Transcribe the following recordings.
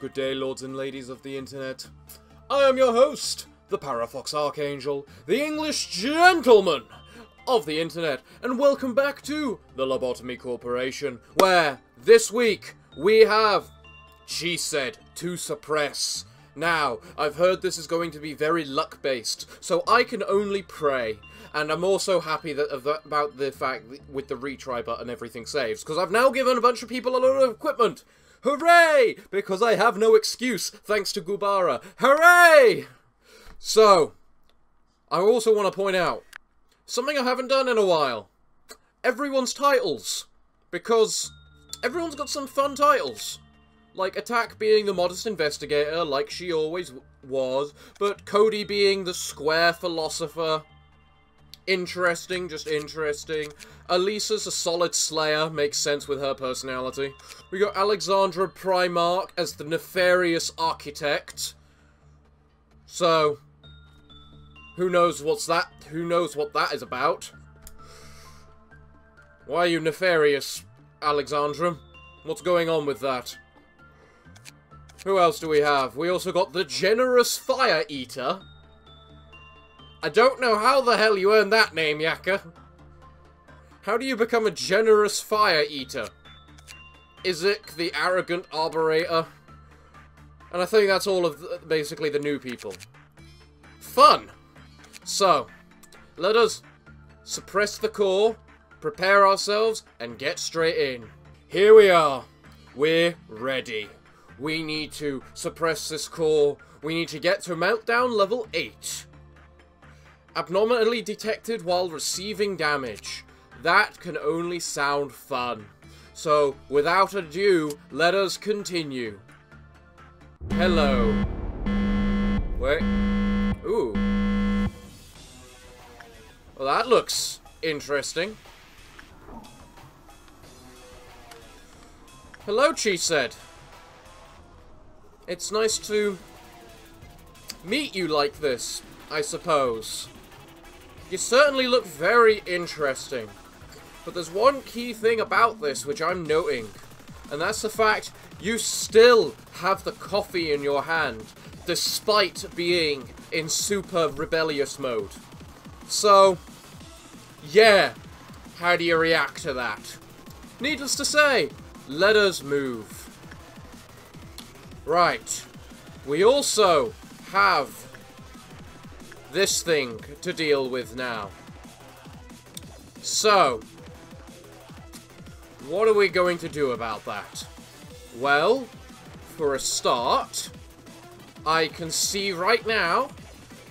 Good day, lords and ladies of the internet. I am your host, the Parafox Archangel, the English gentleman of the internet, and welcome back to the Lobotomy Corporation, where this week we have Chesed to suppress. Now, I've heard this is going to be very luck-based, so I can only pray. And I'm also happy about the fact that with the retry button everything saves, because I've now given a bunch of people a lot of equipment. Hooray! Because I have no excuse, thanks to Gubara. Hooray! So, I also want to point out something I haven't done in a while. Everyone's titles. Because everyone's got some fun titles. Like Attack being the modest investigator, like she always was. But Cody being the square philosopher. Interesting, just interesting. Elisa's a solid slayer, makes sense with her personality. We got Alexandra Primarch as the nefarious architect. So, who knows what that is about? Why are you nefarious, Alexandra? What's going on with that? Who else do we have? We also got the generous fire eater. I don't know how the hell you earned that name, Yaka. How do you become a generous fire eater? Izek, the arrogant arborator. And I think that's all of basically the new people. Fun! So, let us suppress the core, prepare ourselves, and get straight in. Here we are. We're ready. We need to suppress this core. We need to get to meltdown level 8. Abnormally detected while receiving damage. That can only sound fun. So, without ado, let us continue. Hello. Wait. Ooh. Well, that looks interesting. Hello, Chesed. It's nice to meet you like this, I suppose. You certainly look very interesting. But there's one key thing about this which I'm noting. And that's the fact you still have the coffee in your hand, despite being in super rebellious mode. So, yeah. How do you react to that? Needless to say, let us move. Right. We also have this thing to deal with now. So, what are we going to do about that? Well, for a start, I can see right now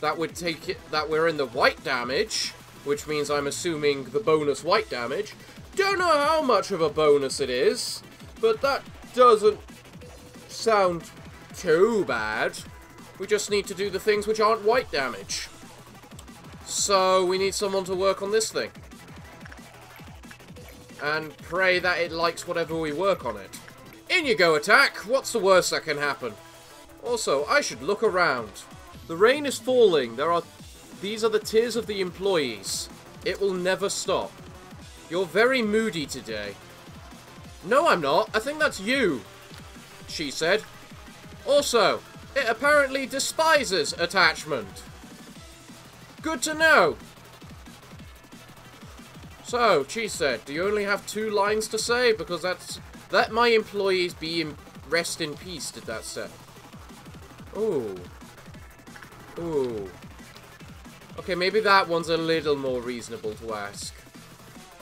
that would take it that we're in the white damage, which means I'm assuming the bonus white damage. Don't know how much of a bonus it is, but that doesn't sound too bad. We just need to do the things which aren't white damage. So, we need someone to work on this thing. And pray that it likes whatever we work on it. In you go, Attack! What's the worst that can happen? Also, I should look around. The rain is falling. These are the tears of the employees. It will never stop. You're very moody today. No, I'm not. I think that's you, she said. Also, it apparently despises attachment. Good to know. So, Chesed, do you only have 2 lines to say? Because let my employees be in rest in peace, did that say? Ooh. Ooh. Okay, maybe that one's a little more reasonable to ask.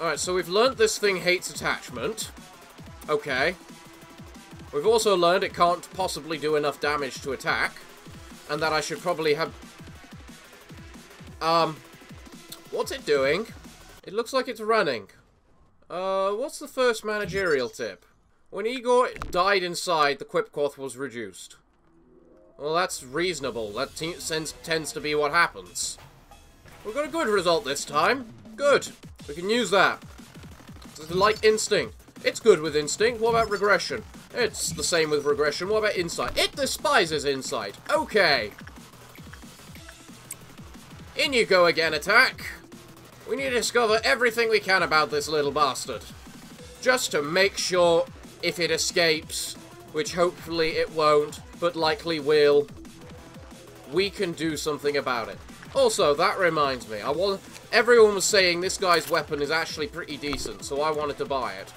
Alright, so we've learnt this thing hates attachment. Okay. We've also learned it can't possibly do enough damage to attack. And that I should probably have... What's it doing? It looks like it's running. What's the first managerial tip? When Igor died inside, the Quipquoth was reduced. Well, that's reasonable. That tends to be what happens. We've got a good result this time. Good. We can use that. It's like instinct. It's good with instinct. What about regression? It's the same with regression. What about insight? It despises insight. Okay. In you go again, Attack. We need to discover everything we can about this little bastard. Just to make sure if it escapes, which hopefully it won't, but likely will, we can do something about it. Also, that reminds me, everyone was saying this guy's weapon is actually pretty decent, so I wanted to buy it.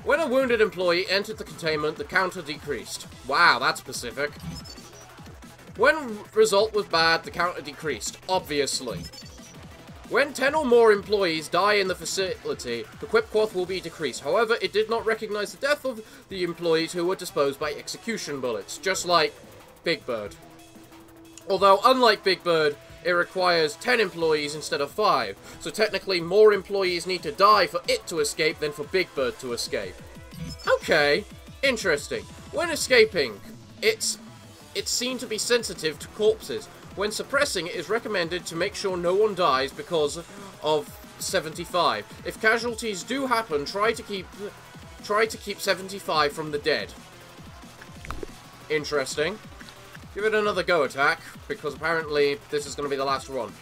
When a wounded employee entered the containment, the counter decreased. Wow, that's specific. When result was bad, the counter decreased, obviously. When 10 or more employees die in the facility, the quip quoth will be decreased. However, it did not recognize the death of the employees who were disposed by execution bullets, just like Big Bird. Although, unlike Big Bird, it requires 10 employees instead of 5, so technically more employees need to die for it to escape than for Big Bird to escape. Okay, interesting. When escaping, it's seen to be sensitive to corpses. When suppressing, it is recommended to make sure no one dies because of 75. If casualties do happen, try to keep 75 from the dead. Interesting. Give it another go attack, because apparently this is going to be the last one.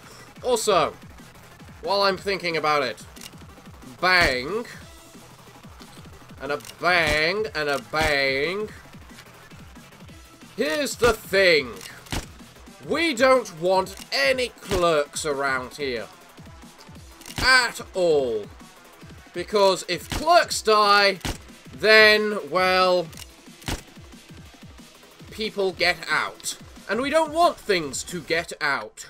Also, while I'm thinking about it, bang, and a bang, and a bang. Here's the thing. We don't want any clerks around here. At all. Because if clerks die, then, well, people get out. And we don't want things to get out.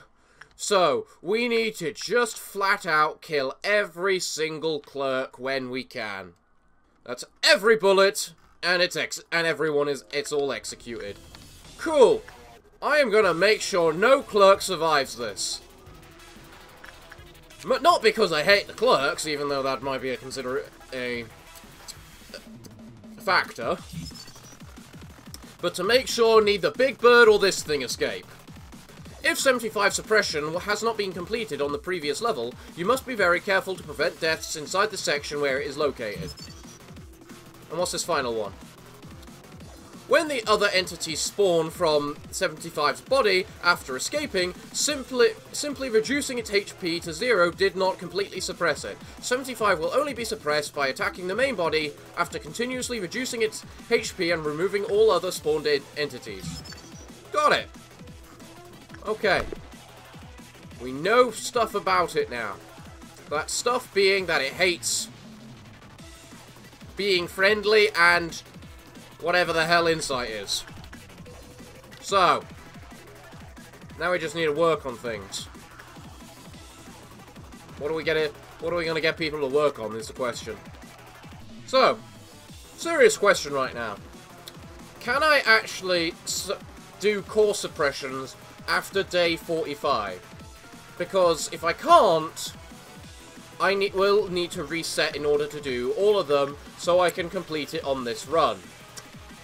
So, we need to just flat out kill every single clerk when we can. That's every bullet, and it's all executed. Cool. I am gonna make sure no clerk survives this. Not because I hate the clerks, even though that might be a factor. But to make sure neither Big Bird or this thing escape. If 75 suppression has not been completed on the previous level, you must be very careful to prevent deaths inside the section where it is located. And what's this final one? When the other entities spawn from 75's body after escaping, simply reducing its HP to 0 did not completely suppress it. 75 will only be suppressed by attacking the main body after continuously reducing its HP and removing all other spawned entities. Got it. Okay. We know stuff about it now. That stuff being that it hates being friendly and whatever the hell insight is. So, now we just need to work on things. What are we gonna get people to work on is the question. So, serious question right now. Can I actually do core suppressions after day 45? Because if I can't, I will need to reset in order to do all of them so I can complete it on this run.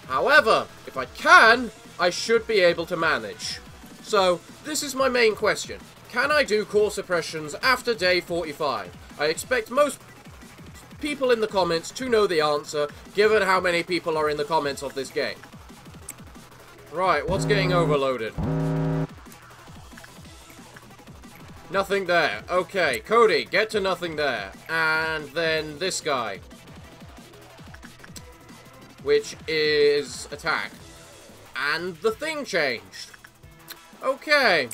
However, if I can, I should be able to manage. So, this is my main question. Can I do core suppressions after day 45? I expect most people in the comments to know the answer, given how many people are in the comments of this game. Right, what's getting overloaded? Nothing there. Okay, Cody, get to nothing there. And then this guy. Which is attack. And the thing changed. Okay.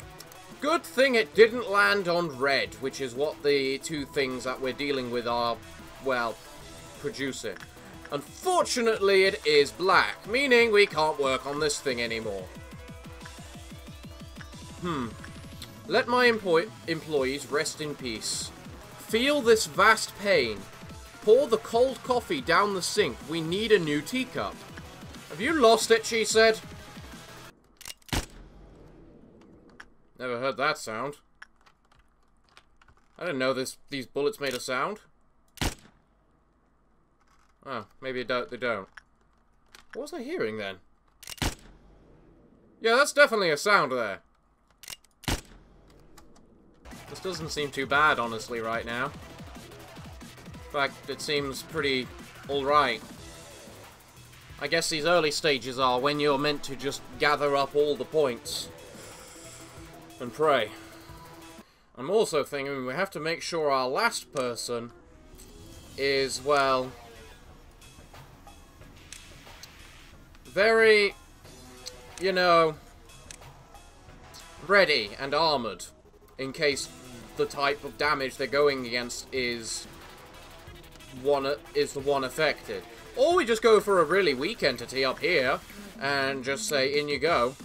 Good thing it didn't land on red, which is what the two things that we're dealing with are, well, producing. Unfortunately, it is black, meaning we can't work on this thing anymore. Let my employees rest in peace. Feel this vast pain. Pour the cold coffee down the sink. We need a new teacup. Have you lost it, she said. Never heard that sound. I didn't know these bullets made a sound. Oh, maybe they don't. What was I hearing then? Yeah, that's definitely a sound there. This doesn't seem too bad, honestly, right now. In fact, it seems pretty alright. I guess these early stages are when you're meant to just gather up all the points and pray. I'm also thinking we have to make sure our last person is, well, very, you know, ready and armoured in case the type of damage they're going against is the one affected. Or we just go for a really weak entity up here and just say, in you go.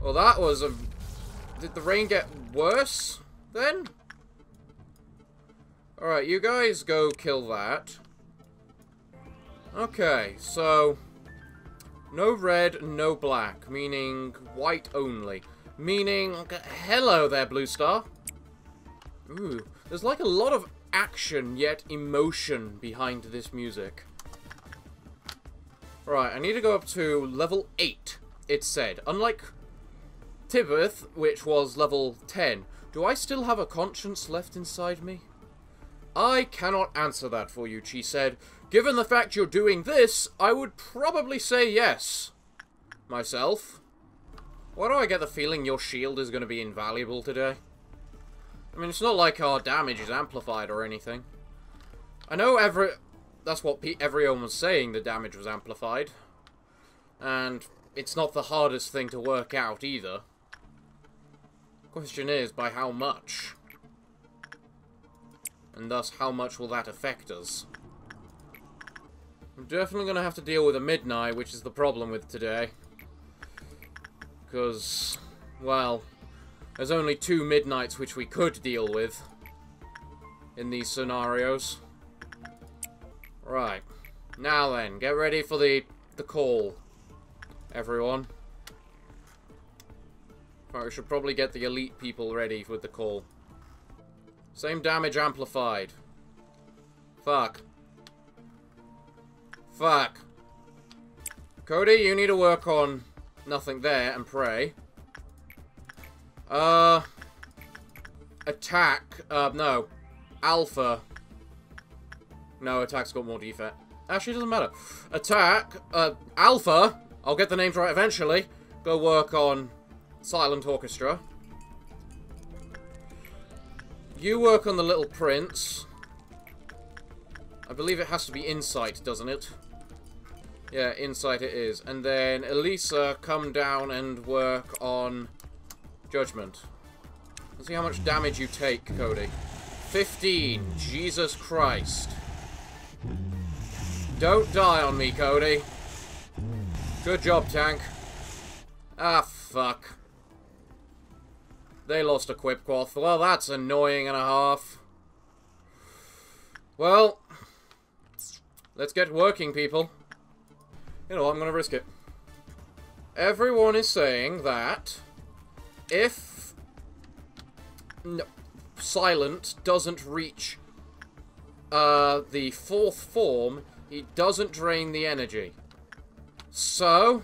Well, that was a... Did the rain get worse then? Alright, you guys go kill that. Okay, so... No red, no black, meaning white only. Meaning, hello there, Blue Star. Ooh, there's like a lot of action, yet emotion behind this music. Right, I need to go up to level 8, it said. Unlike Tibeth, which was level 10. Do I still have a conscience left inside me? I cannot answer that for you, she said. Given the fact you're doing this, I would probably say yes. Myself. Why do I get the feeling your shield is going to be invaluable today? I mean, it's not like our damage is amplified or anything. I know that's what everyone was saying, the damage was amplified. And it's not the hardest thing to work out either. Question is, by how much? And thus, how much will that affect us? I'm definitely going to have to deal with a midnight, which is the problem with today. Because, well, there's only 2 midnights which we could deal with in these scenarios. Right. Now then, get ready for the call, everyone. Right, we should probably get the elite people ready with the call. Same damage amplified. Fuck. Fuck. Cody, you need to work on nothing there and pray. Attack. No. Alpha. No, attack's got more defense. Actually, it doesn't matter. Attack. Alpha. I'll get the names right eventually. Go work on Silent Orchestra. You work on the Little Prince. I believe it has to be Insight, doesn't it? Yeah, Insight it is. And then Elisa, come down and work on Judgment. Let's see how much damage you take, Cody. 15. Jesus Christ. Don't die on me, Cody. Good job, tank. Ah, fuck. They lost a Quipquath. Well, that's annoying and a half. Well, let's get working, people. You know what, I'm going to risk it. Everyone is saying that if Silent doesn't reach the 4th form, he doesn't drain the energy. So,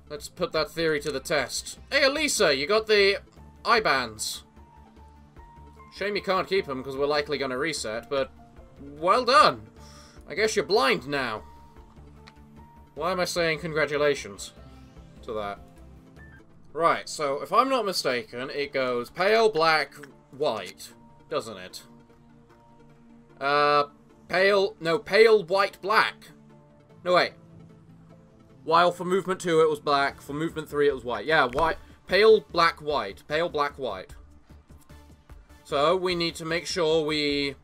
let's put that theory to the test. Hey, Elisa, you got the I-bands. Shame you can't keep them, because we're likely going to reset, but well done. I guess you're blind now. Why am I saying congratulations to that? Right, so if I'm not mistaken, it goes pale, black, white, doesn't it? Pale, white, black. No, wait. While for movement 2 it was black, for movement 3 it was white. Yeah, white, pale, black, white. Pale, black, white. So, we need to make sure we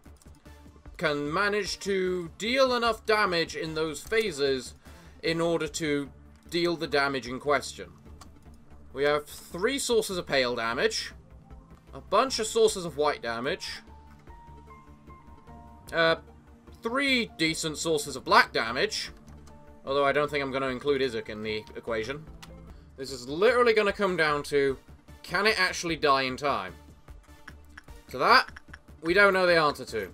can manage to deal enough damage in those phases in order to deal the damage in question. We have 3 sources of pale damage, a bunch of sources of white damage, 3 decent sources of black damage, although I don't think I'm going to include Isaac in the equation. This is literally going to come down to, can it actually die in time? To that, we don't know the answer to.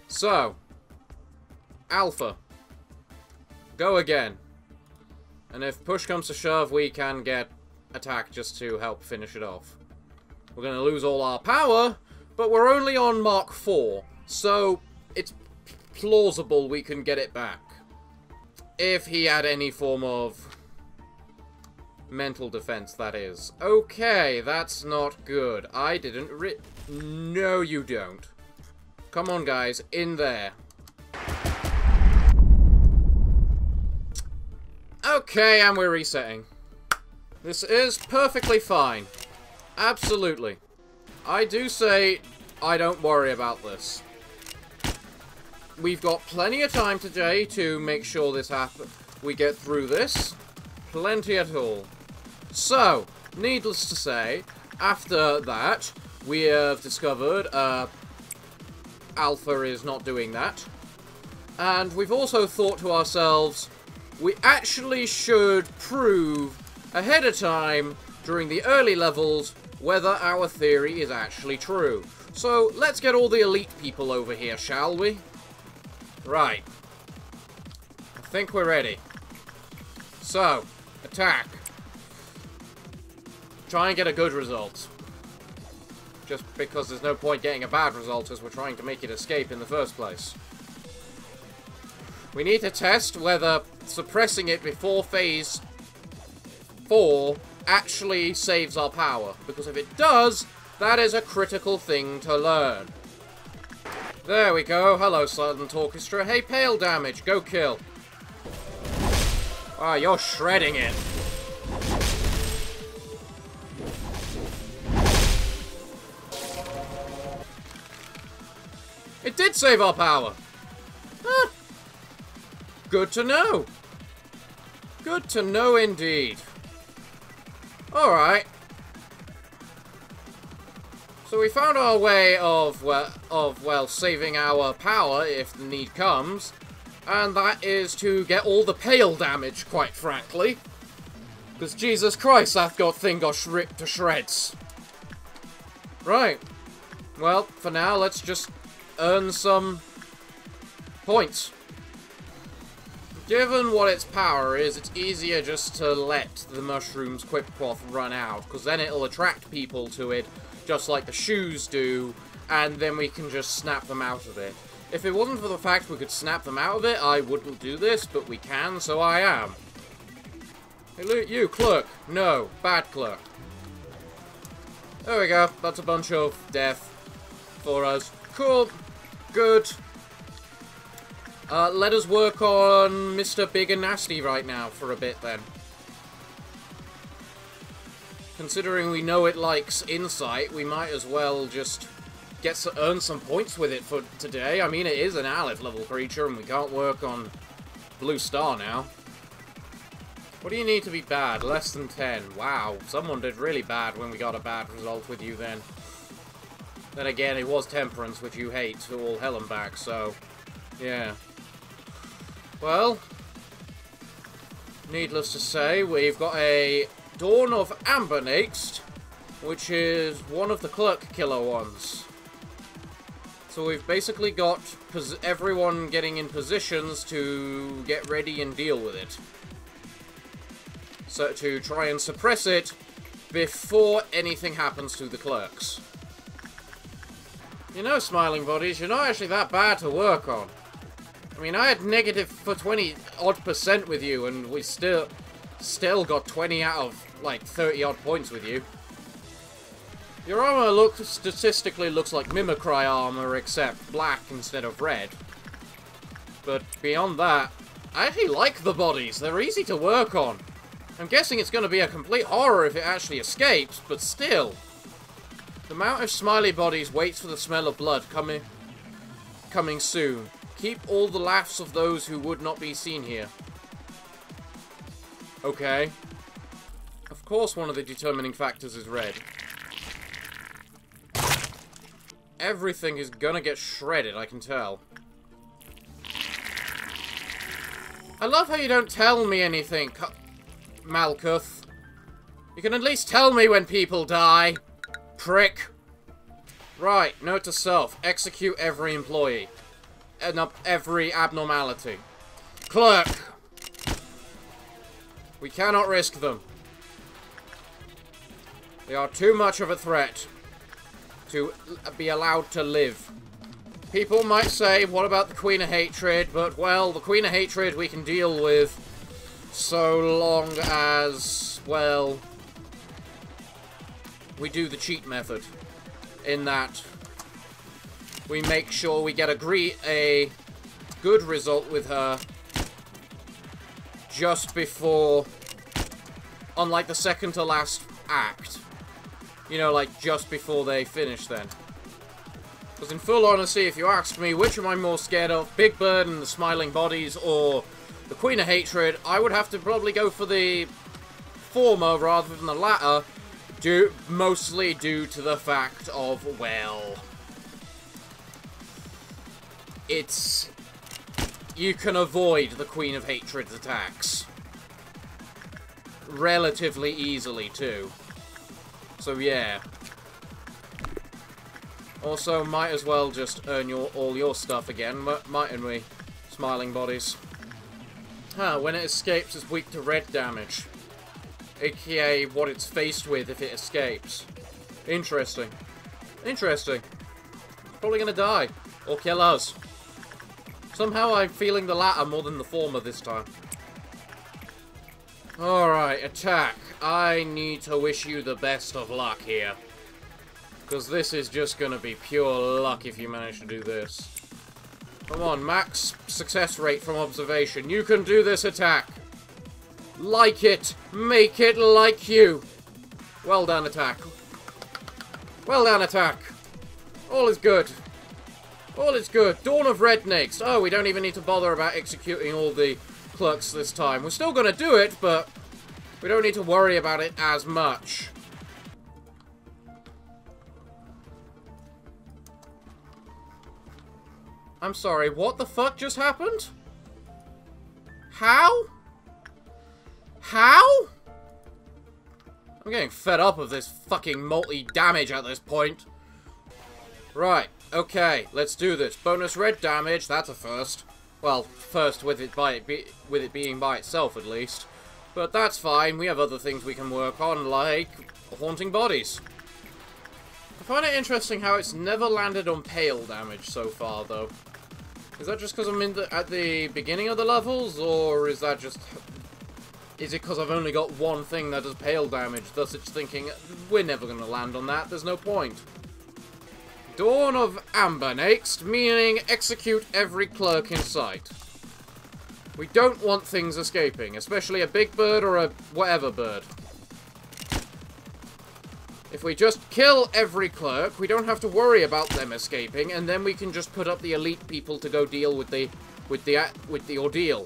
So, Alpha. Go again. And if push comes to shove, we can get attack just to help finish it off. We're going to lose all our power, but we're only on Mark 4, so it's plausible we can get it back. If he had any form of Mental defense, that is. Okay, that's not good. I didn't No, you don't. Come on, guys. In there. Okay, and we're resetting. This is perfectly fine. Absolutely. I do say I don't worry about this. We've got plenty of time today to make sure this we get through this. Plenty at all. So, needless to say, after that, we have discovered Alpha is not doing that. And we've also thought to ourselves, we actually should prove ahead of time, during the early levels, whether our theory is actually true. So, let's get all the elite people over here, shall we? Right. I think we're ready. So, attack. Try and get a good result. Just because there's no point getting a bad result as we're trying to make it escape in the first place. We need to test whether suppressing it before phase 4 actually saves our power. Because if it does, that is a critical thing to learn. There we go. Hello, Silent Orchestra. Hey, pale damage. Go kill. Ah, you're shredding it. It did save our power. Huh. Good to know. Good to know indeed. Alright. So we found our way of, well, saving our power if the need comes. And that is to get all the pale damage, quite frankly. Because Jesus Christ, that thing got ripped to shreds. Right. Well, for now, let's just earn some points. Given what its power is, it's easier just to let the mushroom's quick cloth run out, because then it'll attract people to it, just like the shoes do, and then we can just snap them out of it. If it wasn't for the fact we could snap them out of it, I wouldn't do this, but we can, so I am. Hey, look, you, Clerk. No, bad Clerk. There we go. That's a bunch of death for us. Cool. Good. Let us work on Mr. Big and Nasty right now for a bit, then. Considering we know it likes insight, we might as well just earn some points with it for today. I mean, it is an aleph level creature, and we can't work on Blue Star now. What do you need to be bad? Less than 10. Wow, someone did really bad when we got a bad result with you then. Then again, it was Temperance, which you hate, to all hell and back, so... yeah. Well... needless to say, we've got a Dawn of Amber next, which is one of the Clerk killer ones. So we've basically got everyone getting in positions to get ready and deal with it. So to try and suppress it before anything happens to the Clerks. You know, Smiling Bodies, you're not actually that bad to work on. I mean, I had negative for 20-odd% with you, and we still got 20 out of, like, 30-odd points with you. Your armor statistically looks like Mimicry armor, except black instead of red. But beyond that, I actually like the bodies. They're easy to work on. I'm guessing it's going to be a complete horror if it actually escapes, but still. The amount of Smiley Bodies waits for the smell of blood coming soon. Keep all the laughs of those who would not be seen here. Okay. Of course one of the determining factors is red. Everything is gonna get shredded, I can tell. I love how you don't tell me anything, Malkuth. You can at least tell me when people die. Prick. Right, note to self. Execute every employee. Every abnormality. Clerk. We cannot risk them. They are too much of a threat to be allowed to live. People might say, what about the Queen of Hatred? But, well, the Queen of Hatred we can deal with So long as, well, we do the cheat method. In that we make sure we get a good result with her just before, on like the second to last act. You know, like just before they finish then. Because in full honesty, if you ask me, which am I more scared of? Big Bird and the Smiling Bodies, or the Queen of Hatred? I would have to probably go for the former rather than the latter, mostly due to the fact of, well, you can avoid the Queen of Hatred's attacks relatively easily too. So yeah. Also, might as well just earn all your stuff again, mightn't we? Smiling Bodies. When it escapes, it's weak to red damage. AKA what it's faced with if it escapes. Interesting. Interesting. Probably gonna die. Or kill us. Somehow I'm feeling the latter more than the former this time. Alright, attack. I need to wish you the best of luck here. Because this is just gonna be pure luck if you manage to do this. Come on, max success rate from observation. You can do this attack. Like it. Make it like you. Well done, attack. Well done, attack. All is good. All is good. Dawn of Red next. Oh, we don't even need to bother about executing all the clerks this time. We're still going to do it, but we don't need to worry about it as much. I'm sorry, what the fuck just happened? How? How? I'm getting fed up of this fucking multi-damage at this point. Right, okay, let's do this. Bonus red damage, that's a first. Well, first with it being by itself at least. But that's fine, we have other things we can work on, like haunting bodies. I find it interesting how it's never landed on pale damage so far, though. Is that just because I'm at the beginning of the levels, or is that just... Is it because I've only got one thing that does pale damage, thus it's thinking, we're never going to land on that, there's no point. Dawn of Amber next, meaning execute every clerk in sight. We don't want things escaping, especially a big bird or a whatever bird. If we just kill every clerk, we don't have to worry about them escaping, and then we can just put up the elite people to go deal with the ordeal.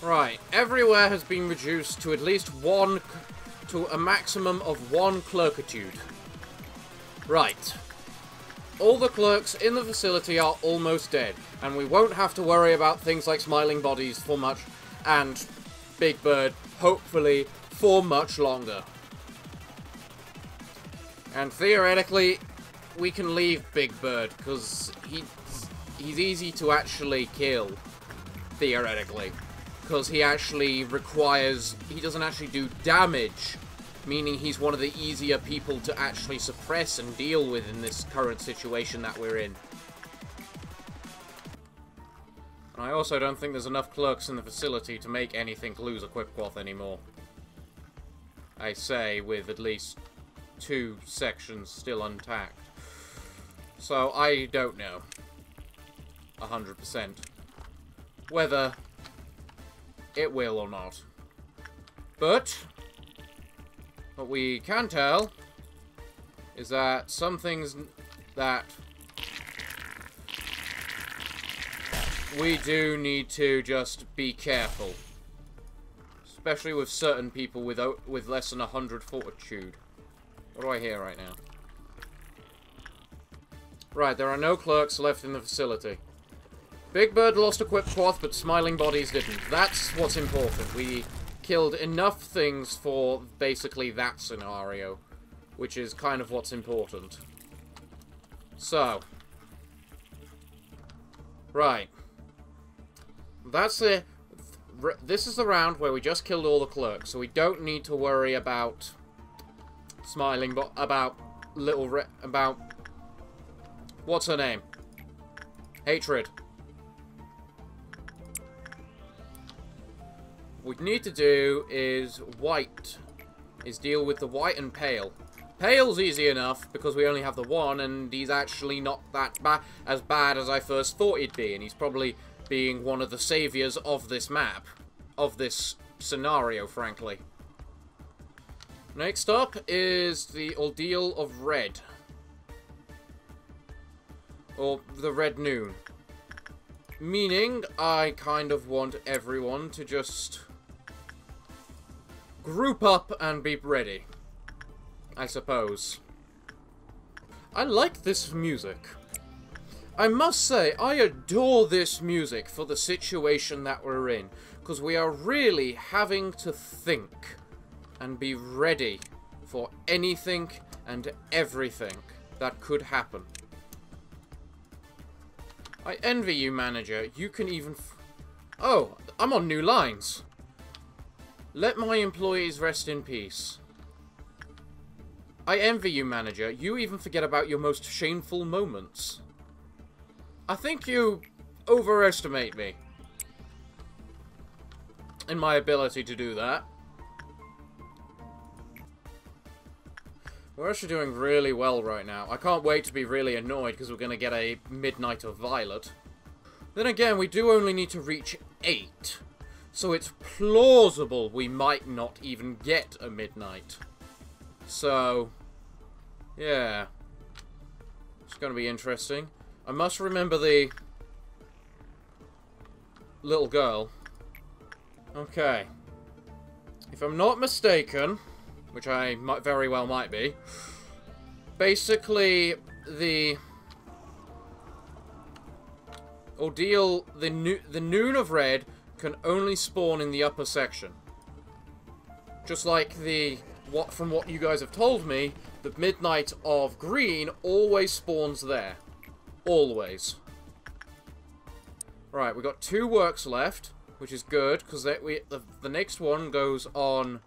Right, everywhere has been reduced to at least to a maximum of one clerkitude. Right. All the clerks in the facility are almost dead, and we won't have to worry about things like Smiling Bodies for much, and Big Bird, hopefully, for much longer. And theoretically, we can leave Big Bird, because he's easy to actually kill, theoretically. Because he actually he doesn't actually do damage, meaning he's one of the easier people to actually suppress and deal with in this current situation that we're in. And I also don't think there's enough clerks in the facility to make anything lose a Quipquath anymore. I say, with at least 2 sections still intact. So, I don't know. 100%. Whether it will or not. But what we can tell is that some things that we do need to just be careful. Especially with certain people with less than 100 fortitude. What do I hear right now? Right, there are no clerks left in the facility. Big Bird lost a Quipquath, but Smiling Bodies didn't. That's what's important. We killed enough things for basically that scenario, which is kind of what's important. So. Right. That's it. This is the round where we just killed all the clerks, so we don't need to worry about about what's her name? what we need to do is deal with the white and pale. Pale's easy enough, because we only have the one, and he's actually not that as bad as I first thought he'd be, and he's probably being one of the saviors of this map, of this scenario, frankly. Next up is the ordeal of red. Or the red noon. Meaning, I kind of want everyone to just group up and be ready, I suppose. I like this music. I must say, I adore this music for the situation that we're in, because we are really having to think and be ready for anything and everything that could happen. I envy you, manager. You can even... Oh, I'm on new lines. Let my employees rest in peace. I envy you, manager. You even forget about your most shameful moments. I think you overestimate me in my ability to do that. We're actually doing really well right now. I can't wait to be really annoyed because we're going to get a Midnight of Violet. Then again, we do only need to reach 8. So it's plausible we might not even get a Midnight. So, yeah. It's going to be interesting. I must remember the little girl. Okay. If I'm not mistaken, which I very well might be, basically the ordeal, the noon of red can only spawn in the upper section. Just like from what you guys have told me, the midnight of green always spawns there. Always. Right, we've got 2 works left, which is good, because the next one goes on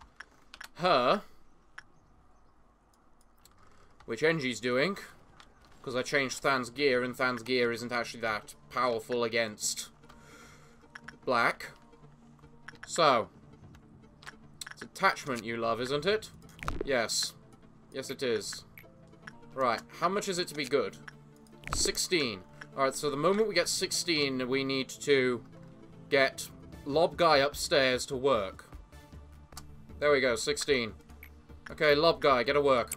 her, which Engie's doing, because I changed Than's gear, and Than's gear isn't actually that powerful against black. So, it's attachment you love, isn't it? Yes. Yes, it is. Right, how much is it to be good? 16. Alright, so the moment we get 16, we need to get Lob Guy upstairs to work. There we go, 16. Okay, Lob Guy, get to work.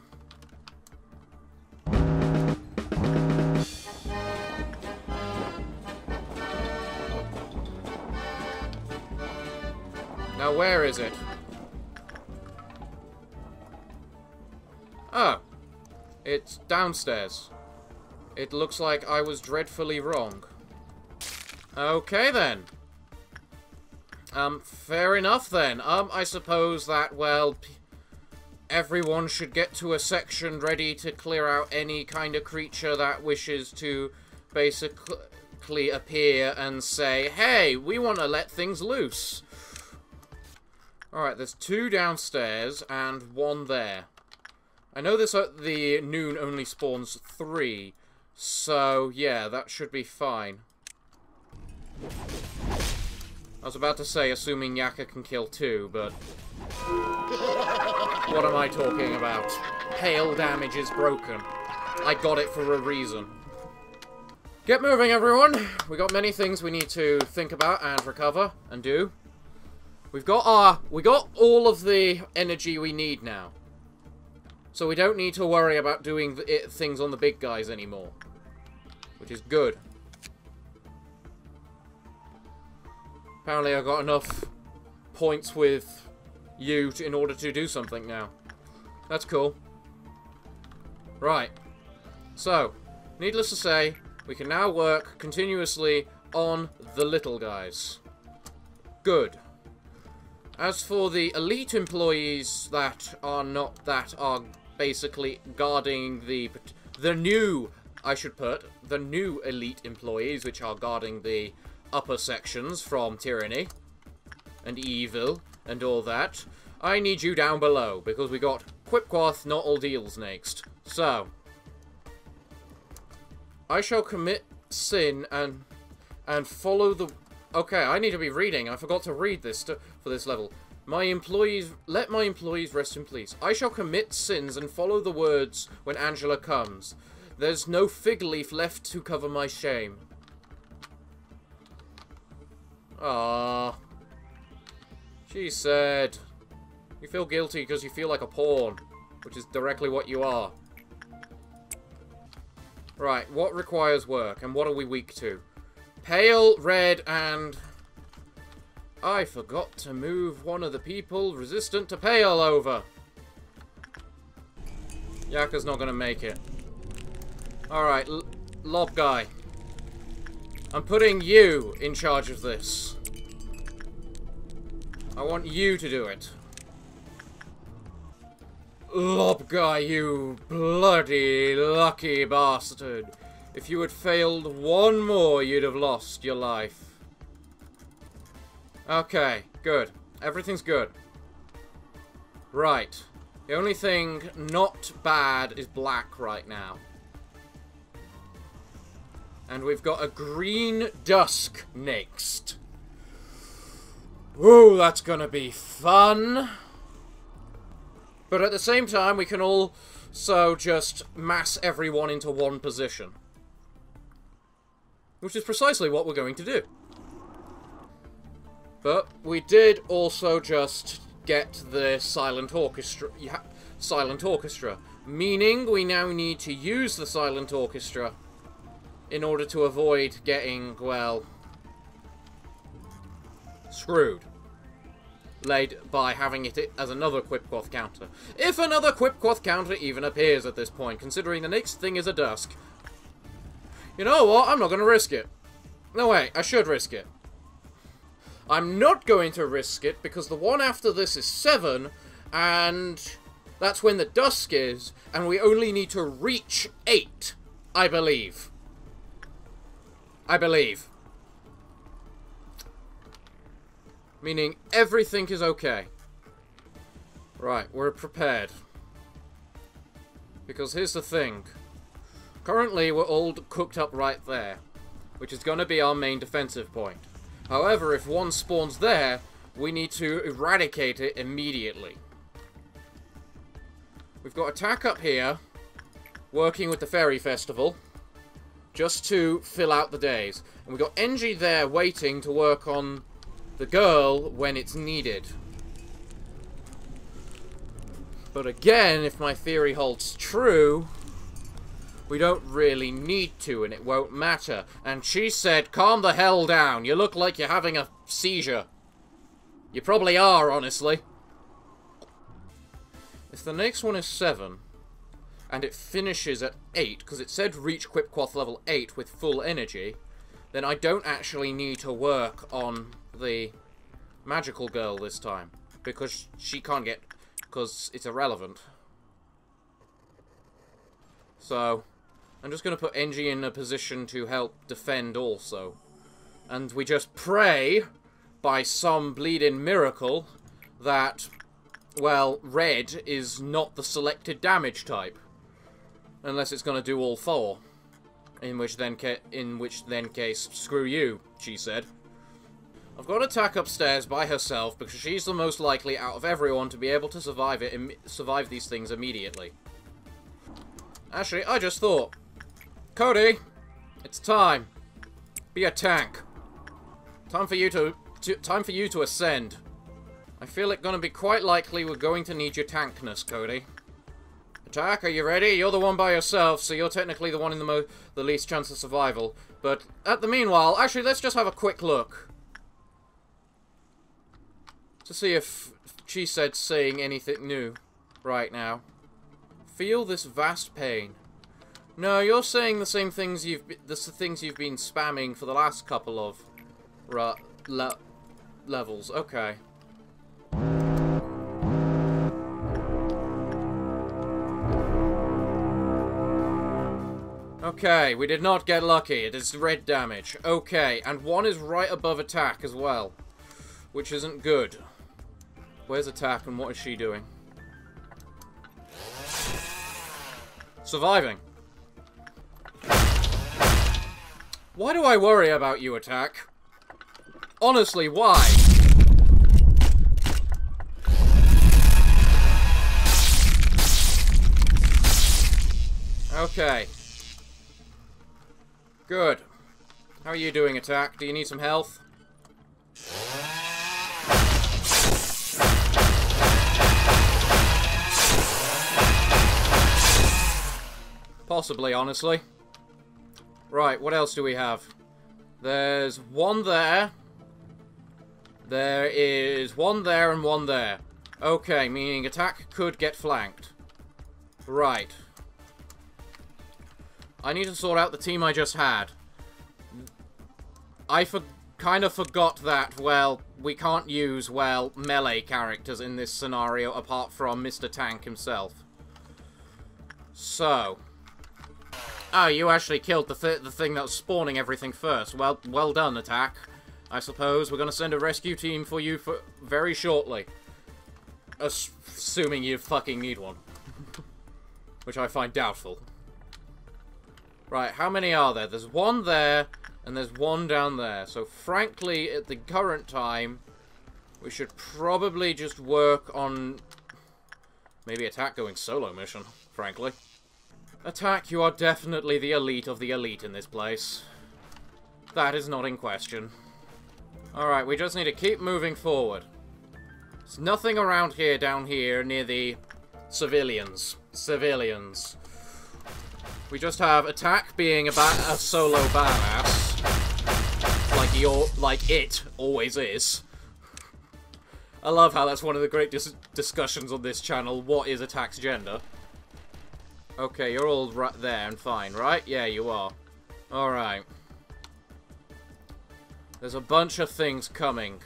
Now, where is it? Oh. It's downstairs. It looks like I was dreadfully wrong. Okay, then. Fair enough, then. I suppose that, well, everyone should get to a section ready to clear out any kind of creature that wishes to basically appear and say, hey, we want to let things loose. Alright, there's 2 downstairs and 1 there. I know the noon only spawns 3, so yeah, that should be fine. I was about to say, assuming Yaka can kill 2, but what am I talking about? Hail damage is broken. I got it for a reason. Get moving, everyone! We got many things we need to think about and recover and do. We got all of the energy we need now. So we don't need to worry about doing things on the big guys anymore. Which is good. Apparently I got enough points with you in order to do something now. That's cool. Right. So, needless to say, we can now work continuously on the little guys. Good. As for the elite employees that are basically guarding the new, I should put, the new elite employees, which are guarding the upper sections from tyranny and evil and all that, I need you down below, because we got Quipquath, not ordeals next. So, I shall commit sin and follow the Okay, I need to be reading. I forgot to read this for this level. Let my employees rest in peace. I shall commit sins and follow the words when Angela comes. There's no fig leaf left to cover my shame. Ah. She said, you feel guilty because you feel like a pawn, which is directly what you are. Right, what requires work, and what are we weak to? Pale, red, and... I forgot to move one of the people resistant to pale over. Yaka's not gonna make it. Alright, Lob guy. I'm putting you in charge of this. I want you to do it. Lob guy, you bloody lucky bastard. If you had failed one more, you'd have lost your life. Okay, good. Everything's good. Right. The only thing not bad is black right now. And we've got a green dusk next. Ooh, that's gonna be fun. But at the same time, we can also just mass everyone into one position. Which is precisely what we're going to do. But we did also just get the silent orchestra. Meaning we now need to use the silent orchestra in order to avoid getting, well, screwed. Laid by having it as another Quipquath counter. If another Quipquath counter even appears at this point, considering the next thing is a dusk. You know what? I'm not going to risk it. No, wait, I should risk it. I'm not going to risk it because the one after this is 7, and that's when the dusk is, and we only need to reach 8, I believe. Meaning everything is okay. Right, we're prepared. Because here's the thing. Currently, we're all cooked up right there, which is going to be our main defensive point. However, if one spawns there, we need to eradicate it immediately. We've got attack up here, working with the Fairy Festival, just to fill out the days. And we've got NG there waiting to work on the girl when it's needed. But again, if my theory holds true, we don't really need to, and it won't matter. And she said, calm the hell down. You look like you're having a seizure. You probably are, honestly. If the next one is 7, and it finishes at 8, because it said reach Quipquath level 8 with full energy, then I don't actually need to work on the magical girl this time. Because she can't get... because it's irrelevant. So... I'm just going to put NG in a position to help defend also. And we just pray, by some bleeding miracle, that, well, red is not the selected damage type. Unless it's going to do all 4. In which then case, screw you, she said. I've got attack upstairs by herself because she's the most likely out of everyone to be able to survive these things immediately. Actually, I just thought... Cody, it's time. Be a tank. Time for you to ascend. I feel it gonna be quite likely we're going to need your tankness, Cody. Attack, are you ready? You're the one by yourself, so you're technically the one in the least chance of survival. But at the meanwhile, actually, let's just have a quick look to see if Chesede's saying anything new right now. Feel this vast pain. No, you're saying the same things you've been spamming for the last couple of levels. Okay. Okay, we did not get lucky. It is red damage. Okay, and one is right above attack as well, which isn't good. Where's attack and what is she doing? Surviving. Why do I worry about you, attack? Honestly, why? Okay. Good. How are you doing, Attack? Do you need some health? Possibly, honestly. Right, what else do we have? There's one there. There is one there and one there. Okay, meaning Attack could get flanked. Right. I need to sort out the team I just had. I kind of forgot that, well, we can't use, well, melee characters in this scenario apart from Mr. Tank himself. So. Oh, you actually killed the thing that was spawning everything first. Well done, Attack. I suppose we're going to send a rescue team for you for very shortly. Assuming you fucking need one. Which I find doubtful. Right, how many are there? There's one there, and there's one down there. So, frankly, at the current time, we should probably just work on maybe Attack going solo mission, frankly. Attack, you are definitely the elite of the elite in this place. That is not in question. Alright, we just need to keep moving forward. There's nothing around here, down here, near the civilians. Civilians. We just have Attack being a solo badass. Like it always is. I love how that's one of the great discussions on this channel. What is Attack's gender? Okay, you're all right there and fine, right? Yeah, you are. Alright. There's a bunch of things coming.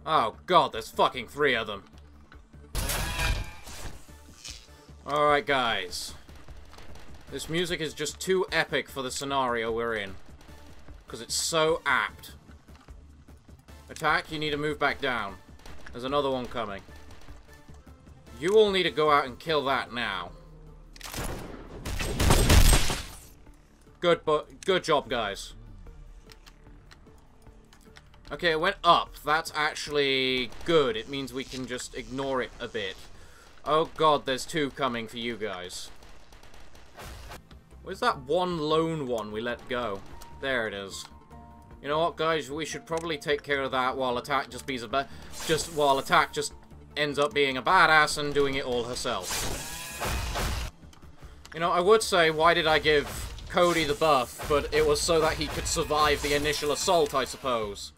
Oh god, there's fucking 3 of them. Alright, guys. This music is just too epic for the scenario we're in. Because it's so apt. Attack, you need to move back down. There's another one coming. You all need to go out and kill that now. Good job, guys. Okay, it went up. That's actually good. It means we can just ignore it a bit. Oh god, there's 2 coming for you guys. Where's that one lone one we let go? There it is. You know what, guys? We should probably take care of that while Attack just ends up being a badass and doing it all herself. You know, I would say, why did I give Cody the buff, but it was so that he could survive the initial assault, I suppose.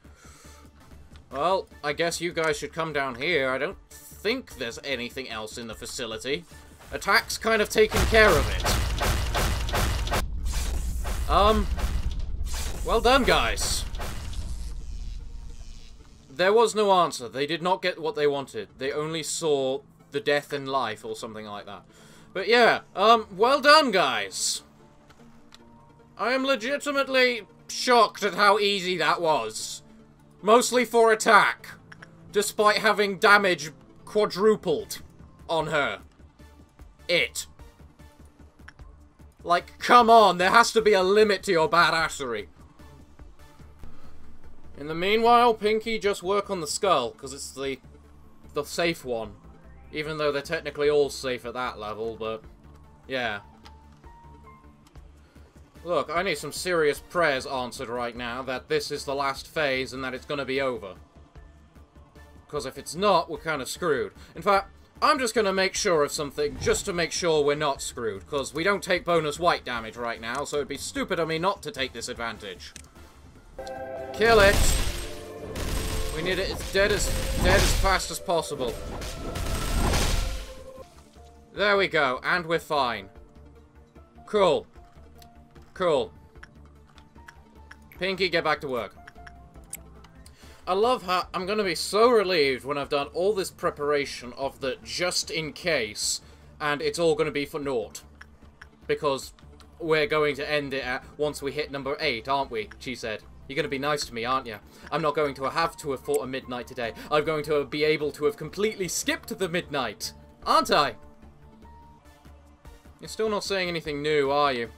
Well, I guess you guys should come down here. I don't think there's anything else in the facility. Attack's kind of taken care of it. Well done, guys. There was no answer. They did not get what they wanted. They only saw the death in life or something like that. But yeah, well done, guys. I am legitimately shocked at how easy that was. Mostly for Attack. Despite having damage quadrupled on her. Like, come on, there has to be a limit to your badassery. In the meanwhile, Pinky, just work on the skull, because it's the safe one. Even though they're technically all safe at that level, but yeah. Look, I need some serious prayers answered right now that this is the last phase and that it's gonna be over. Because if it's not, we're kind of screwed. In fact, I'm just gonna make sure of something just to make sure we're not screwed. Because we don't take bonus white damage right now, so it'd be stupid of me not to take this advantage. Kill it! We need it dead as fast as possible. There we go, and we're fine. Cool. Cool. Pinky, get back to work. I love how I'm going to be so relieved when I've done all this preparation of the just in case, and it's all going to be for naught. Because we're going to end it at once we hit number 8, aren't we? She said. You're going to be nice to me, aren't you? I'm not going to have to have fought a midnight today. I'm going to be able to have completely skipped the midnight. Aren't I? You're still not saying anything new, are you?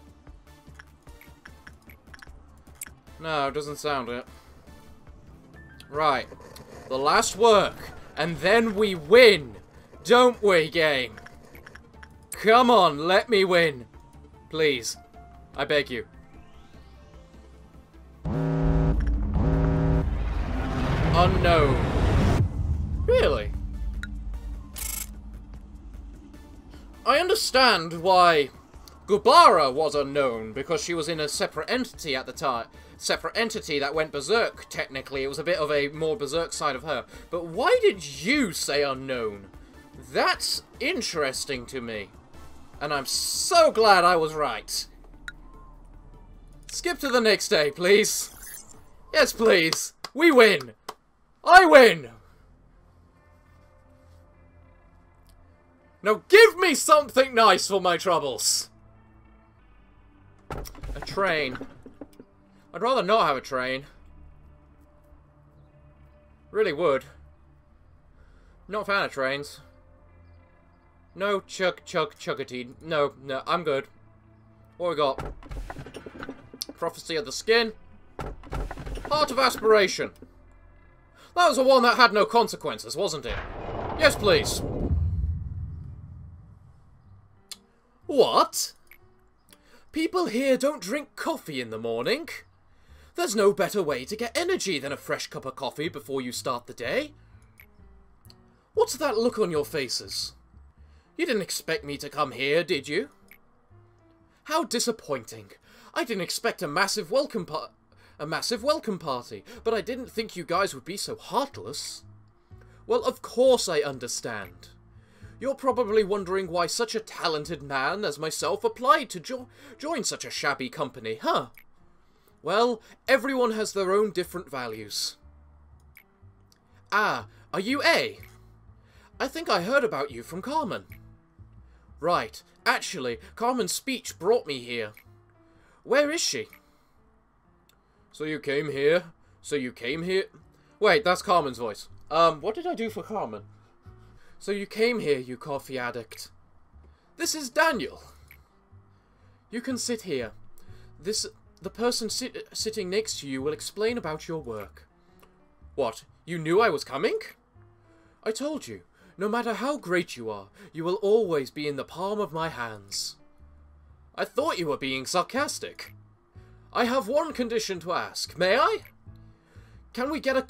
No, it doesn't sound it. Right. The last work. And then we win. Don't we, game? Come on, let me win. Please. I beg you. Unknown. Really? I understand why Gubara was unknown, because she was in a separate entity at the time. Separate entity that went berserk, technically. It was a bit of a more berserk side of her. But why did you say unknown? That's interesting to me. And I'm so glad I was right. Skip to the next day, please. Yes, please. We win. I win. Now give me something nice for my troubles. A train. I'd rather not have a train. Really would. Not a fan of trains. No chuckatee. No, I'm good. What we got? Prophecy of the Skin. Heart of Aspiration. That was the one that had no consequences, wasn't it? Yes, please. What? People here don't drink coffee in the morning. There's no better way to get energy than a fresh cup of coffee before you start the day. What's that look on your faces? You didn't expect me to come here, did you? How disappointing. I didn't expect a massive welcome party, but I didn't think you guys would be so heartless. Well, of course I understand. You're probably wondering why such a talented man as myself applied to join such a shabby company, huh? Well, everyone has their own different values. Ah, are you A? I think I heard about you from Carmen. Right, actually, Carmen's speech brought me here. Where is she? So you came here? Wait, that's Carmen's voice. What did I do for Carmen? So you came here, you coffee addict. This is Daniel. You can sit here. The person sitting next to you will explain about your work. What, you knew I was coming? I told you, no matter how great you are, you will always be in the palm of my hands. I thought you were being sarcastic. I have one condition to ask, may I? Can we get a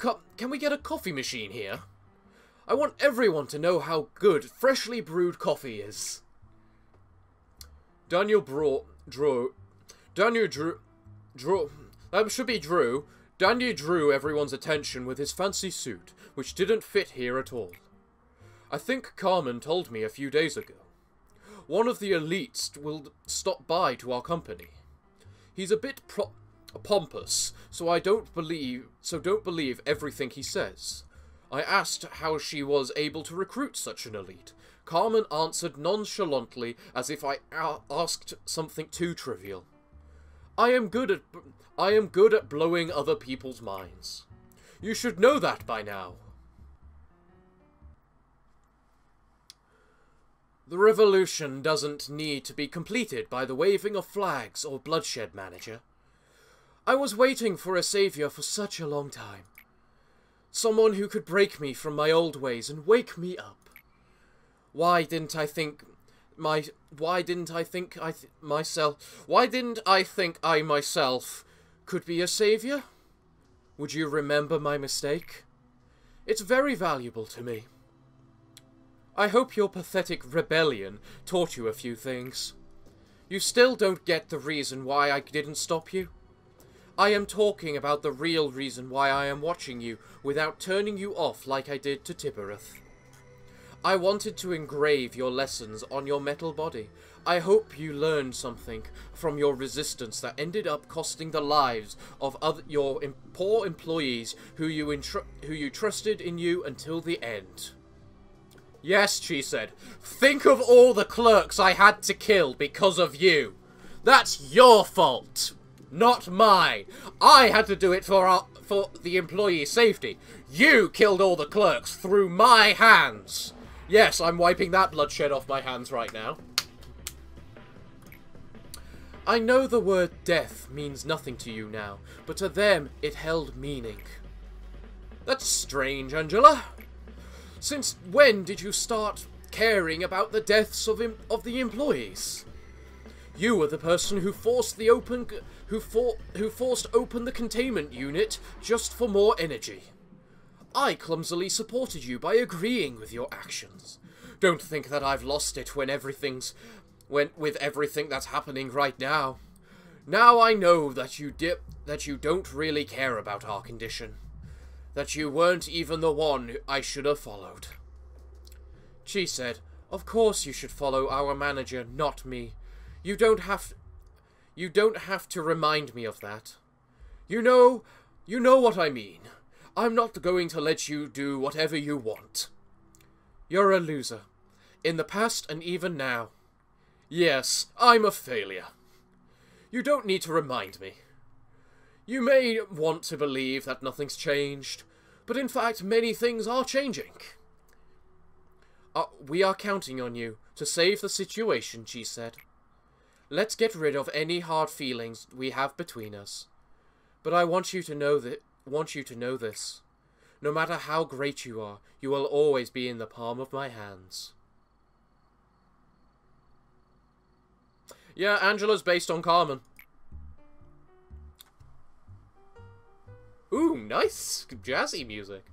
coffee machine here? I want everyone to know how good freshly brewed coffee is. Daniel drew, that should be Drew. Daniel drew everyone's attention with his fancy suit, which didn't fit here at all. I think Carmen told me a few days ago. One of the elites will stop by to our company. He's a bit pompous, so don't believe everything he says. I asked how she was able to recruit such an elite. Carmen answered nonchalantly, as if I asked something too trivial. I am good at blowing other people's minds. You should know that by now. The revolution doesn't need to be completed by the waving of flags or bloodshed, manager. I was waiting for a savior for such a long time. Someone who could break me from my old ways and wake me up. Why didn't I think I myself could be a savior? Would you remember my mistake? It's very valuable to me. I hope your pathetic rebellion taught you a few things. You still don't get the reason why I didn't stop you? I am talking about the real reason why I am watching you without turning you off like I did to Tibereth. I wanted to engrave your lessons on your metal body. I hope you learned something from your resistance that ended up costing the lives of your poor employees who you trusted in you until the end. Yes, she said. Think of all the clerks I had to kill because of you. That's your fault, not mine. I had to do it for the employee safety. You killed all the clerks through my hands. Yes, I'm wiping that bloodshed off my hands right now. I know the word death means nothing to you now, but to them it held meaning. That's strange, Angela. Since when did you start caring about the deaths of the employees? You were the person who forced open the containment unit just for more energy. I clumsily supported you by agreeing with your actions. Don't think that I've lost it with everything that's happening right now. Now I know that you don't really care about our condition. That you weren't even the one I should have followed. Chesed, of course you should follow our manager, not me. You don't have to remind me of that. You know what I mean. I'm not going to let you do whatever you want. You're a loser. In the past and even now. Yes, I'm a failure. You don't need to remind me. You may want to believe that nothing's changed, but in fact many things are changing. We are counting on you to save the situation, she said. Let's get rid of any hard feelings we have between us. But I want you to know this. No matter how great you are, you will always be in the palm of my hands. Yeah, Angela's based on Carmen. Ooh, nice jazzy music.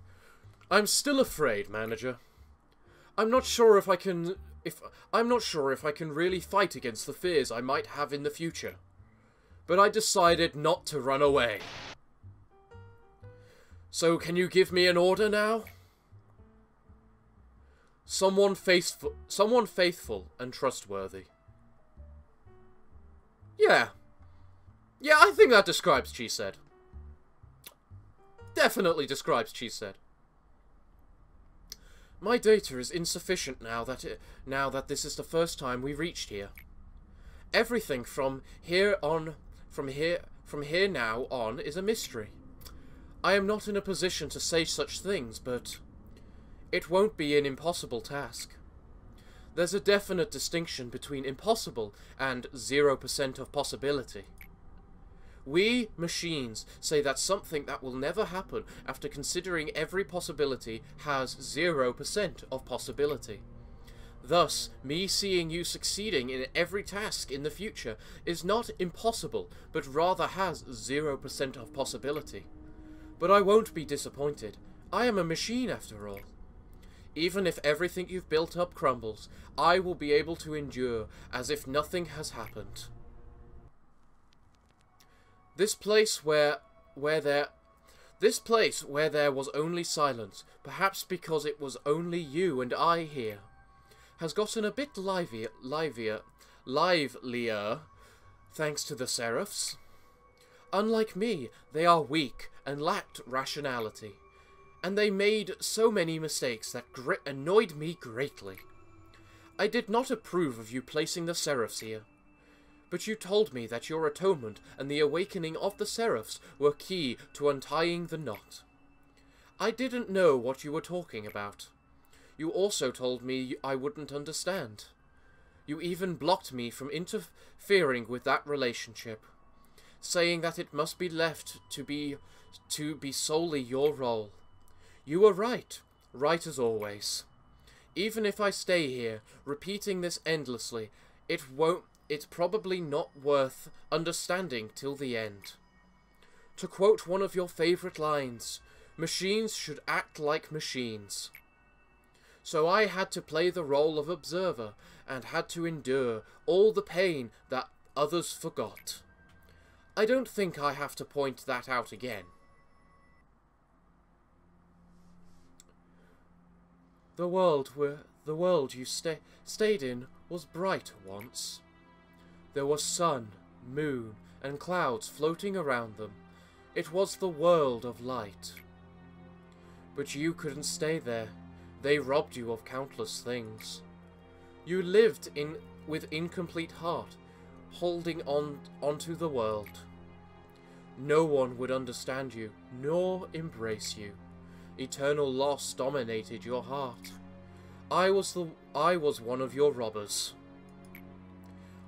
I'm still afraid, manager. I'm not sure if I can really fight against the fears I might have in the future. But I decided not to run away. So can you give me an order now? Someone faithful and trustworthy. Yeah. Yeah, I think that describes Chesed. Definitely describes Chesed. My data is insufficient now that this is the first time we reached here. Everything from here now on is a mystery. I am not in a position to say such things, but it won't be an impossible task. There's a definite distinction between impossible and 0% of possibility. We, machines, say that something that will never happen after considering every possibility has 0% of possibility. Thus, me seeing you succeeding in every task in the future is not impossible, but rather has 0% of possibility. But I won't be disappointed. I am a machine after all. Even if everything you've built up crumbles, I will be able to endure as if nothing has happened. This place where there was only silence, perhaps because it was only you and I here, has gotten a bit livelier, thanks to the seraphs. Unlike me, they are weak and lacked rationality, and they made so many mistakes that annoyed me greatly. I did not approve of you placing the seraphs here. But you told me that your atonement and the awakening of the seraphs were key to untying the knot. I didn't know what you were talking about. You also told me I wouldn't understand. You even blocked me from interfering with that relationship, saying that it must be left to be solely your role. You were right as always. Even if I stay here, repeating this endlessly, it's probably not worth understanding till the end. To quote one of your favourite lines, machines should act like machines. So I had to play the role of observer and had to endure all the pain that others forgot. I don't think I have to point that out again. The world you stayed in was bright once. There was sun, moon, and clouds floating around them. It was the world of light. But you couldn't stay there. They robbed you of countless things. You lived with incomplete heart, holding onto the world. No one would understand you, nor embrace you. Eternal loss dominated your heart. I was one of your robbers.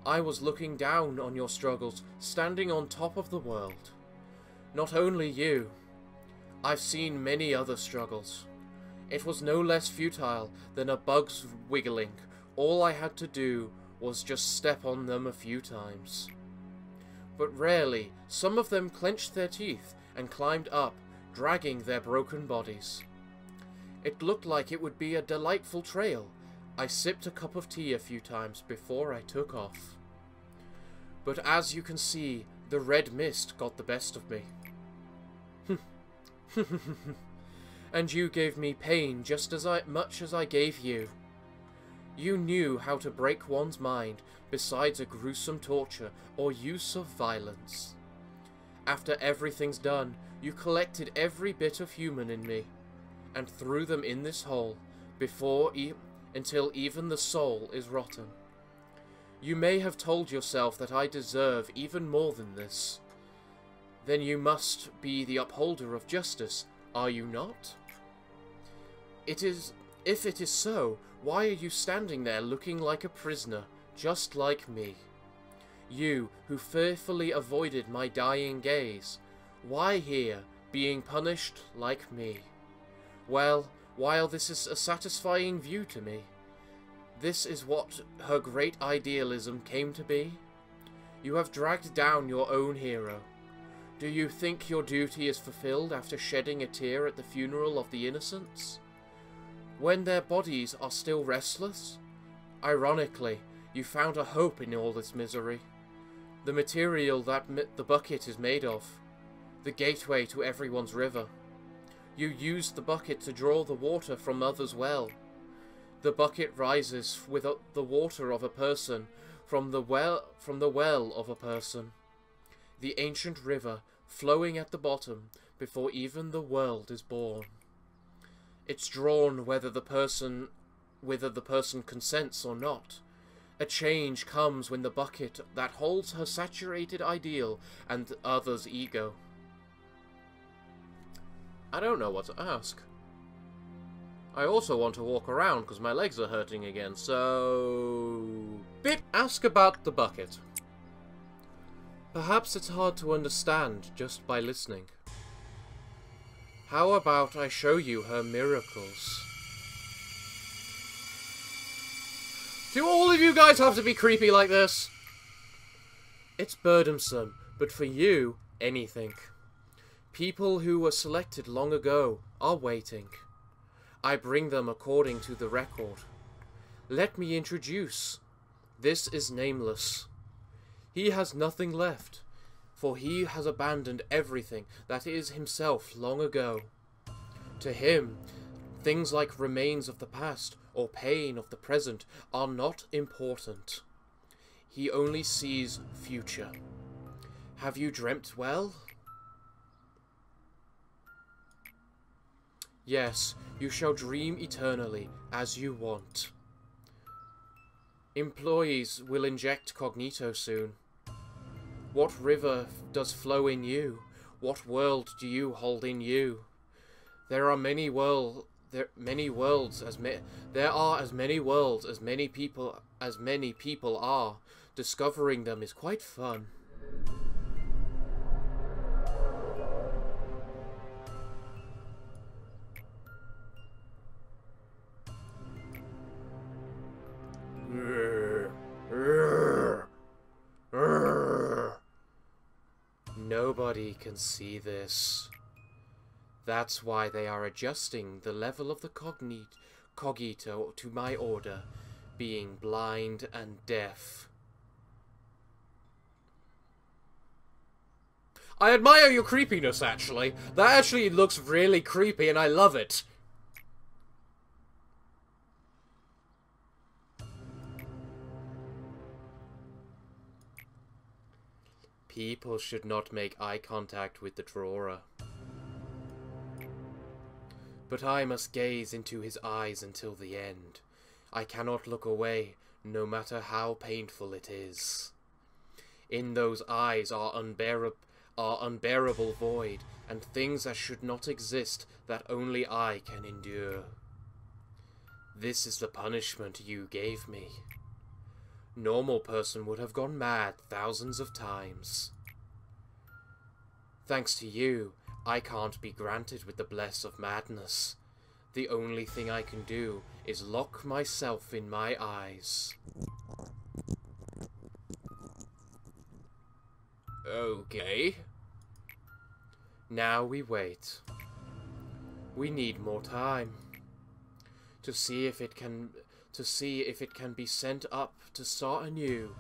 I was looking down on your struggles, standing on top of the world. Not only you, I've seen many other struggles. It was no less futile than a bug's wiggling. All I had to do was just step on them a few times. But rarely, some of them clenched their teeth and climbed up, dragging their broken bodies. It looked like it would be a delightful trail. I sipped a cup of tea a few times before I took off. But as you can see, the red mist got the best of me. And you gave me pain just as much as I gave you. You knew how to break one's mind besides a gruesome torture or use of violence. After everything's done, you collected every bit of human in me and threw them in this hole until even the soul is rotten. You may have told yourself that I deserve even more than this. Then you must be the upholder of justice, are you not? If it is so, why are you standing there looking like a prisoner, just like me? You, who fearfully avoided my dying gaze, why here, being punished like me? Well, while this is a satisfying view to me, this is what her great idealism came to be. You have dragged down your own hero. Do you think your duty is fulfilled after shedding a tear at the funeral of the innocents? When their bodies are still restless? Ironically, you found a hope in all this misery. The material that the bucket is made of. The gateway to everyone's river. You used the bucket to draw the water from others' well. The bucket rises with the water of a person from the well of a person. The ancient river flowing at the bottom before even the world is born. It's drawn whether the person consents or not. A change comes when the bucket that holds her saturated ideal and others' ego. I don't know what to ask. I also want to walk around because my legs are hurting again, so... Bip! Ask about the bucket. Perhaps it's hard to understand just by listening. How about I show you her miracles? Do all of you guys have to be creepy like this? It's burdensome, but for you, anything. People who were selected long ago are waiting. I bring them according to the record. Let me introduce. This is Nameless. He has nothing left, for he has abandoned everything that is himself long ago. To him, things like remains of the past or pain of the present are not important. He only sees future. Have you dreamt well? Yes, you shall dream eternally, as you want. Employees will inject cognito soon. What river does flow in you? What world do you hold in you? There are many worlds as many worlds as many people are. Discovering them is quite fun. Nobody can see this. That's why they are adjusting the level of the cogito to my order, being blind and deaf. I admire your creepiness, actually. That actually looks really creepy, and I love it. People should not make eye contact with the drawer. But I must gaze into his eyes until the end. I cannot look away, no matter how painful it is. In those eyes are unbearable void, and things that should not exist that only I can endure. This is the punishment you gave me. Normal person would have gone mad thousands of times. Thanks to you, I can't be granted with the bless of madness. The only thing I can do is lock myself in my eyes. Okay. Now we wait. We need more time to see if it can be sent up to start anew,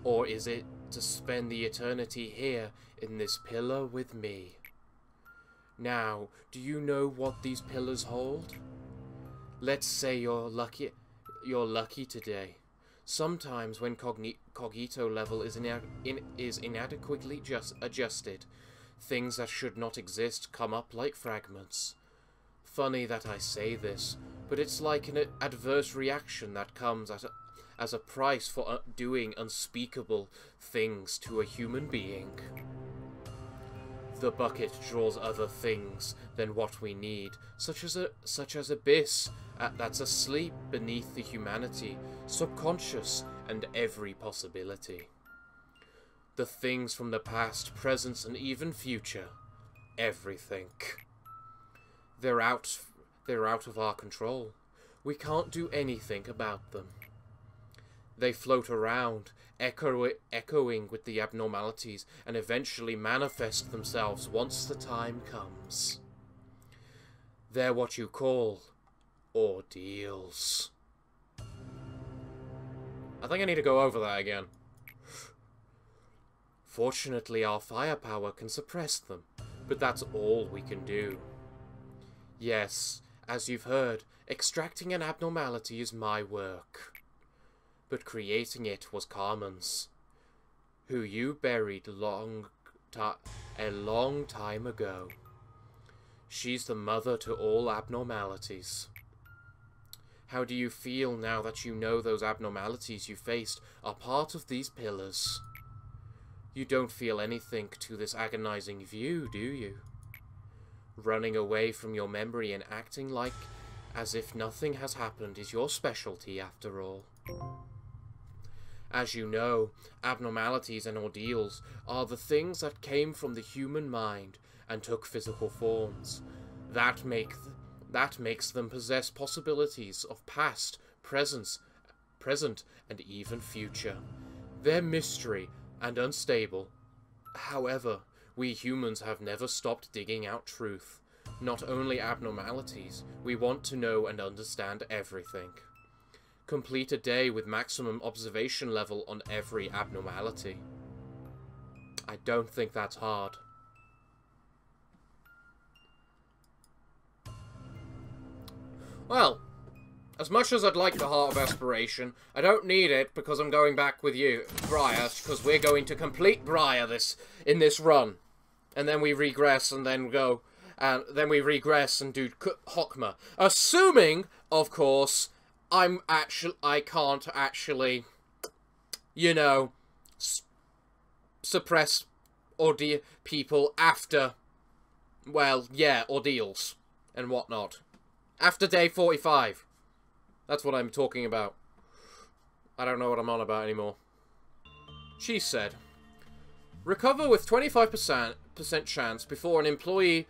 or is it to spend the eternity here in this pillar with me. Now, do you know what these pillars hold? Let's say you're lucky today. Sometimes when cogito level is inadequately adjusted, things that should not exist come up like fragments. Funny that I say this, but it's like an adverse reaction that comes as a price for doing unspeakable things to a human being. The bucket draws other things than what we need, such as abyss that's asleep beneath the humanity, subconscious, and every possibility. The things from the past, present, and even future. Everything. They're out of our control. We can't do anything about them. They float around, echoing with the abnormalities, and eventually manifest themselves once the time comes. They're what you call ordeals. I think I need to go over that again. Fortunately, our firepower can suppress them, but that's all we can do. Yes, as you've heard, extracting an abnormality is my work. But creating it was Carmen's, who you buried a long time ago. She's the mother to all abnormalities. How do you feel now that you know those abnormalities you faced are part of these pillars? You don't feel anything to this agonizing view, do you? Running away from your memory and acting like as if nothing has happened is your specialty after all. As you know, abnormalities and ordeals are the things that came from the human mind and took physical forms. That makes them possess possibilities of past, present, and even future. They're mystery and unstable. However, we humans have never stopped digging out truth. Not only abnormalities, we want to know and understand everything. Complete a day with maximum observation level on every abnormality. I don't think that's hard. Well, as much as I'd like the Heart of Aspiration, I don't need it because I'm going back with you, Briar, because we're going to complete Briar in this run. And then we regress and then go, and then we regress and do Hokma. Assuming, of course, I can't actually, you know, suppress people after, well, yeah, ordeals and whatnot. After day 45. That's what I'm talking about. I don't know what I'm on about anymore. She said, recover with 25% chance before an employee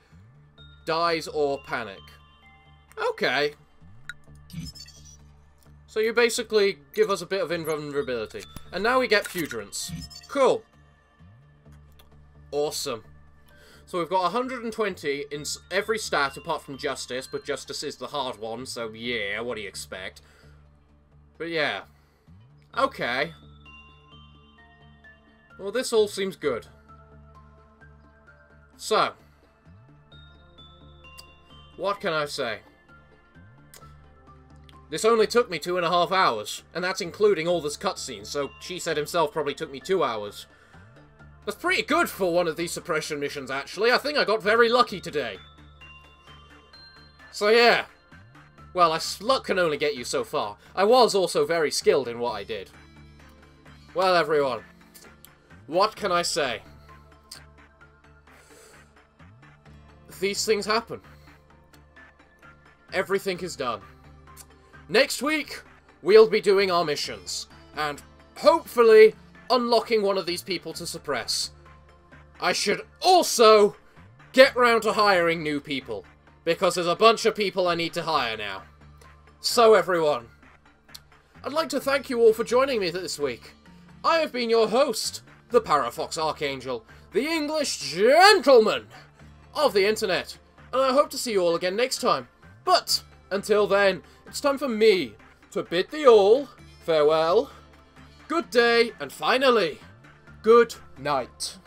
dies or panic. Okay. So you basically give us a bit of invulnerability. And now we get Pudrance. Cool. Awesome. So we've got 120 in every stat apart from Justice, but Justice is the hard one, so yeah, what do you expect? But yeah. Okay. Well, this all seems good. So. What can I say? This only took me 2.5 hours, and that's including all this cutscenes, so Chesed himself probably took me 2 hours. That's pretty good for one of these suppression missions, actually. I think I got very lucky today. So yeah. Well, luck can only get you so far. I was also very skilled in what I did. Well, everyone. What can I say? These things happen. Everything is done. Next week, we'll be doing our missions. And hopefully unlocking one of these people to suppress. I should also get round to hiring new people, because there's a bunch of people I need to hire now. So everyone, I'd like to thank you all for joining me this week. I have been your host, the Parafox Archangel, the English gentleman of the internet, and I hope to see you all again next time. But, until then, it's time for me to bid thee all farewell, good day, and finally, good night.